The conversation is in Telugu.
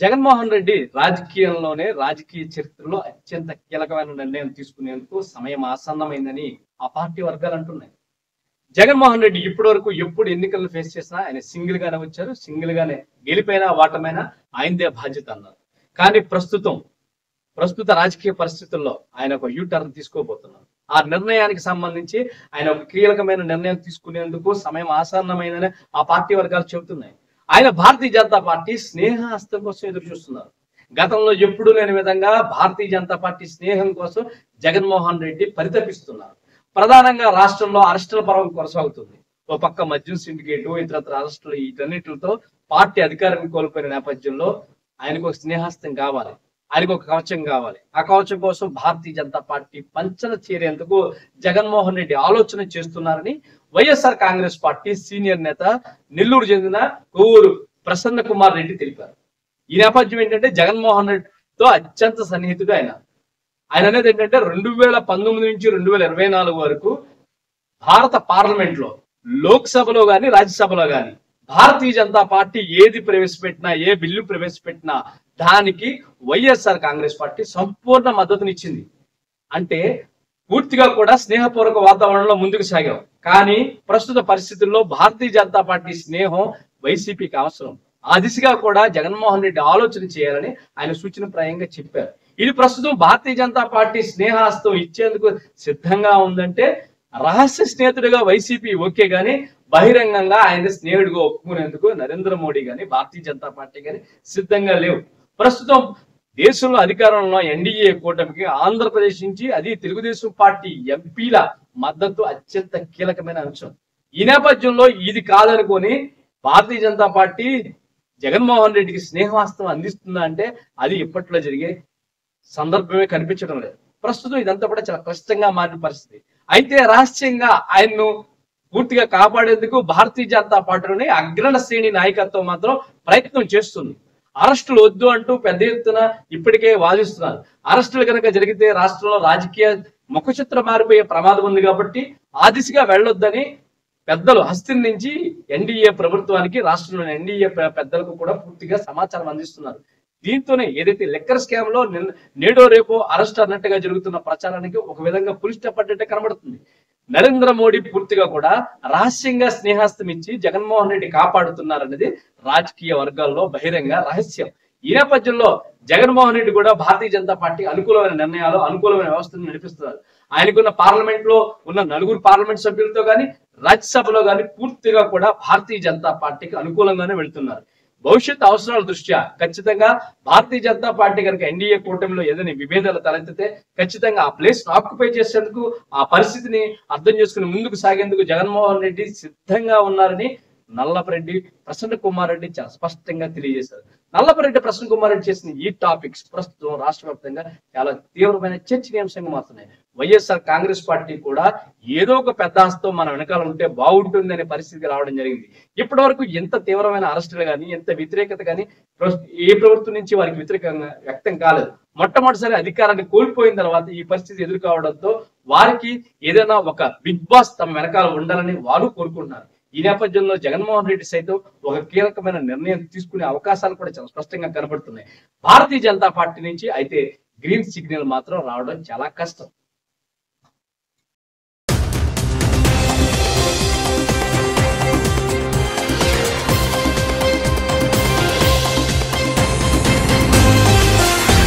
జగన్మోహన్ రెడ్డి రాజకీయ చరిత్రలో అత్యంత కీలకమైన నిర్ణయం తీసుకునేందుకు సమయం ఆసన్నమైందని ఆ పార్టీ వర్గాలు అంటున్నాయి. జగన్మోహన్ రెడ్డి ఇప్పటి వరకు ఎప్పుడు ఎన్నికలను ఫేస్ చేసినా ఆయన సింగిల్ గానే వచ్చారు, సింగిల్ గానే గెలిపోయినా వాటమైనా ఆయనదే బాధ్యత అన్నారు. కానీ ప్రస్తుత రాజకీయ పరిస్థితుల్లో ఆయన ఒక యూటర్న్ తీసుకోబోతున్నారు. ఆ నిర్ణయానికి సంబంధించి ఆయన ఒక కీలకమైన నిర్ణయం తీసుకునేందుకు సమయం ఆసన్నమైందని ఆ పార్టీ వర్గాలు చెబుతున్నాయి. ఆయన భారతీయ జనతా పార్టీ స్నేహహస్తం కోసం ఎదురు చూస్తున్నారు. గతంలో ఎప్పుడూ లేని విధంగా భారతీయ జనతా పార్టీ స్నేహం కోసం జగన్మోహన్ రెడ్డి పరితపిస్తున్నారు. ప్రధానంగా రాష్ట్రంలో అరెస్టుల పర్వం కొనసాగుతుంది. ఓ పక్క మద్యం సిండికేటు, ఇతరత్ర అరెస్టులు, వీటన్నిటితో పార్టీ అధికారాన్ని కోల్పోయిన నేపథ్యంలో ఆయనకు ఒక స్నేహస్తం కావాలి, ఆయనకు ఒక కవచం కావాలి. ఆ కవచం కోసం భారతీయ జనతా పార్టీ పంచన చేరేందుకు జగన్మోహన్ రెడ్డి ఆలోచన చేస్తున్నారని వైఎస్ఆర్ కాంగ్రెస్ పార్టీ సీనియర్ నేత నెల్లూరు చెందిన కొవ్వూరు ప్రసన్న కుమార్ రెడ్డి తెలిపారు. ఈ నేపథ్యం ఏంటంటే జగన్మోహన్ రెడ్డితో అత్యంత సన్నిహితుడు ఆయన అనేది ఏంటంటే 2019 నుంచి 2024 వరకు భారత పార్లమెంట్ లో, లోక్సభలో గాని రాజ్యసభలో గాని భారతీయ జనతా పార్టీ ఏది ప్రవేశపెట్టినా, ఏ బిల్లు ప్రవేశపెట్టినా దానికి వైఎస్ఆర్ కాంగ్రెస్ పార్టీ సంపూర్ణ మద్దతునిచ్చింది. అంటే పూర్తిగా కూడా స్నేహపూర్వక వాతావరణంలో ముందుకు సాగాం. కానీ ప్రస్తుత పరిస్థితుల్లో భారతీయ జనతా పార్టీ స్నేహం వైసీపీకి అవసరం. ఆ దిశగా కూడా జగన్మోహన్ రెడ్డి ఆలోచన చేయాలని ఆయన సూచనప్రాయంగా చెప్పారు. ఇది ప్రస్తుతం భారతీయ జనతా పార్టీ స్నేహాస్తం ఇచ్చేందుకు సిద్ధంగా ఉందంటే రహస్య స్నేహితుడిగా వైసీపీ ఓకే గాని బహిరంగంగా ఆయన స్నేహితుడిగా ఒప్పుకునేందుకు నరేంద్ర మోడీ గాని భారతీయ జనతా పార్టీ గాని సిద్ధంగా లేవు. ప్రస్తుతం దేశంలో అధికారంలో ఎన్డీఏ కూటమికి ఆంధ్రప్రదేశ్ నుంచి, అది తెలుగుదేశం పార్టీ ఎంపీల మద్దతు అత్యంత కీలకమైన అంశం. ఈ నేపథ్యంలో ఇది కాదనుకొని భారతీయ జనతా పార్టీ జగన్మోహన్ రెడ్డికి స్నేహవాస్తం అందిస్తుందా అంటే అది ఇప్పట్లో జరిగే సందర్భమే కనిపించడం లేదు. ప్రస్తుతం ఇదంతా కూడా చాలా కష్టంగా మారిన పరిస్థితి. అయితే రహస్యంగా ఆయన్ను పూర్తిగా కాపాడేందుకు భారతీయ జనతా పార్టీలోని అగ్రణ శ్రేణి నాయకత్వం మాత్రం ప్రయత్నం చేస్తుంది. అరెస్టులు వద్దు అంటూ పెద్ద ఎత్తున ఇప్పటికే వాదిస్తున్నారు. అరెస్టులు కనుక జరిగితే రాష్ట్రంలో రాజకీయ ముఖచిత్రం మారిపోయే ప్రమాదం ఉంది కాబట్టి ఆ దిశగా వెళ్ళొద్దని పెద్దలు హస్తిని నుంచి ఎన్డీఏ ప్రభుత్వానికి, రాష్ట్రంలోని ఎన్డీఏ పెద్దలకు కూడా పూర్తిగా సమాచారం అందిస్తున్నారు. దీంతోనే ఏదైతే లెక్కర్ స్కామ్ లో నేడో రేపో అరెస్ట్ అన్నట్టుగా జరుగుతున్న ప్రచారానికి ఒక విధంగా పులి స్టాప్ పడ్డట్టే కనబడుతుంది. నరేంద్ర మోడీ పూర్తిగా కూడా రహస్యంగా స్నేహాస్తం ఇచ్చి జగన్మోహన్ రెడ్డి కాపాడుతున్నారనేది రాజకీయ వర్గాల్లో బహిరంగ రహస్యం. ఈ నేపథ్యంలో జగన్మోహన్ రెడ్డి కూడా భారతీయ జనతా పార్టీ అనుకూలమైన నిర్ణయాలు, అనుకూలమైన వ్యవస్థను నడిపిస్తున్నారు. ఆయనకున్న పార్లమెంట్ లో ఉన్న 4 పార్లమెంట్ సభ్యులతో గాని, రాజ్యసభలో గాని పూర్తిగా కూడా భారతీయ జనతా పార్టీకి అనుకూలంగానే వెళ్తున్నారు. భవిష్యత్ అవసరాల దృష్ట్యా ఖచ్చితంగా భారతీయ జనతా పార్టీ కనుక ఎన్డీఏ కూటమిలో ఏదైనా విభేదాలు తలెత్తితే ఖచ్చితంగా ఆ ప్లేస్ ఆక్యుపై చేసేందుకు, ఆ పరిస్థితిని అర్థం చేసుకుని ముందుకు సాగేందుకు జగన్మోహన్ రెడ్డి సిద్ధంగా ఉన్నారని నల్లపరెడ్డి ప్రసన్న కుమార్ రెడ్డి చాలా స్పష్టంగా తెలియజేశారు. నల్లపరెడ్డి ప్రసన్న కుమార్ రెడ్డి చేసిన ఈ టాపిక్స్ ప్రస్తుతం రాష్ట్ర వ్యాప్తంగా చాలా తీవ్రమైన చర్చనీయాంశంగా మారుతున్నాయి. వైఎస్ఆర్ కాంగ్రెస్ పార్టీ కూడా ఏదో ఒక పెద్ద హస్తం మన వెనకాల ఉంటే బాగుంటుంది అనే పరిస్థితికి రావడం జరిగింది. ఇప్పటి వరకు ఎంత తీవ్రమైన అరెస్టులు కానీ, ఎంత వ్యతిరేకత కానీ ఏ ప్రభుత్వం నుంచి వారికి వ్యతిరేకంగా వ్యక్తం కాలేదు. మొట్టమొదటిసారి అధికారాన్ని కోల్పోయిన తర్వాత ఈ పరిస్థితి ఎదుర్కోవడంతో వారికి ఏదైనా ఒక బిగ్ బాస్ తమ వెనకాల ఉండాలని వారు కోరుకుంటున్నారు. ఈ నేపథ్యంలో జగన్మోహన్ రెడ్డి సైతం ఒక కీలకమైన నిర్ణయం తీసుకునే అవకాశాలు కూడా చాలా స్పష్టంగా కనబడుతున్నాయి. భారతీయ జనతా పార్టీ నుంచి అయితే గ్రీన్ సిగ్నల్ మాత్రం రావడం చాలా కష్టం.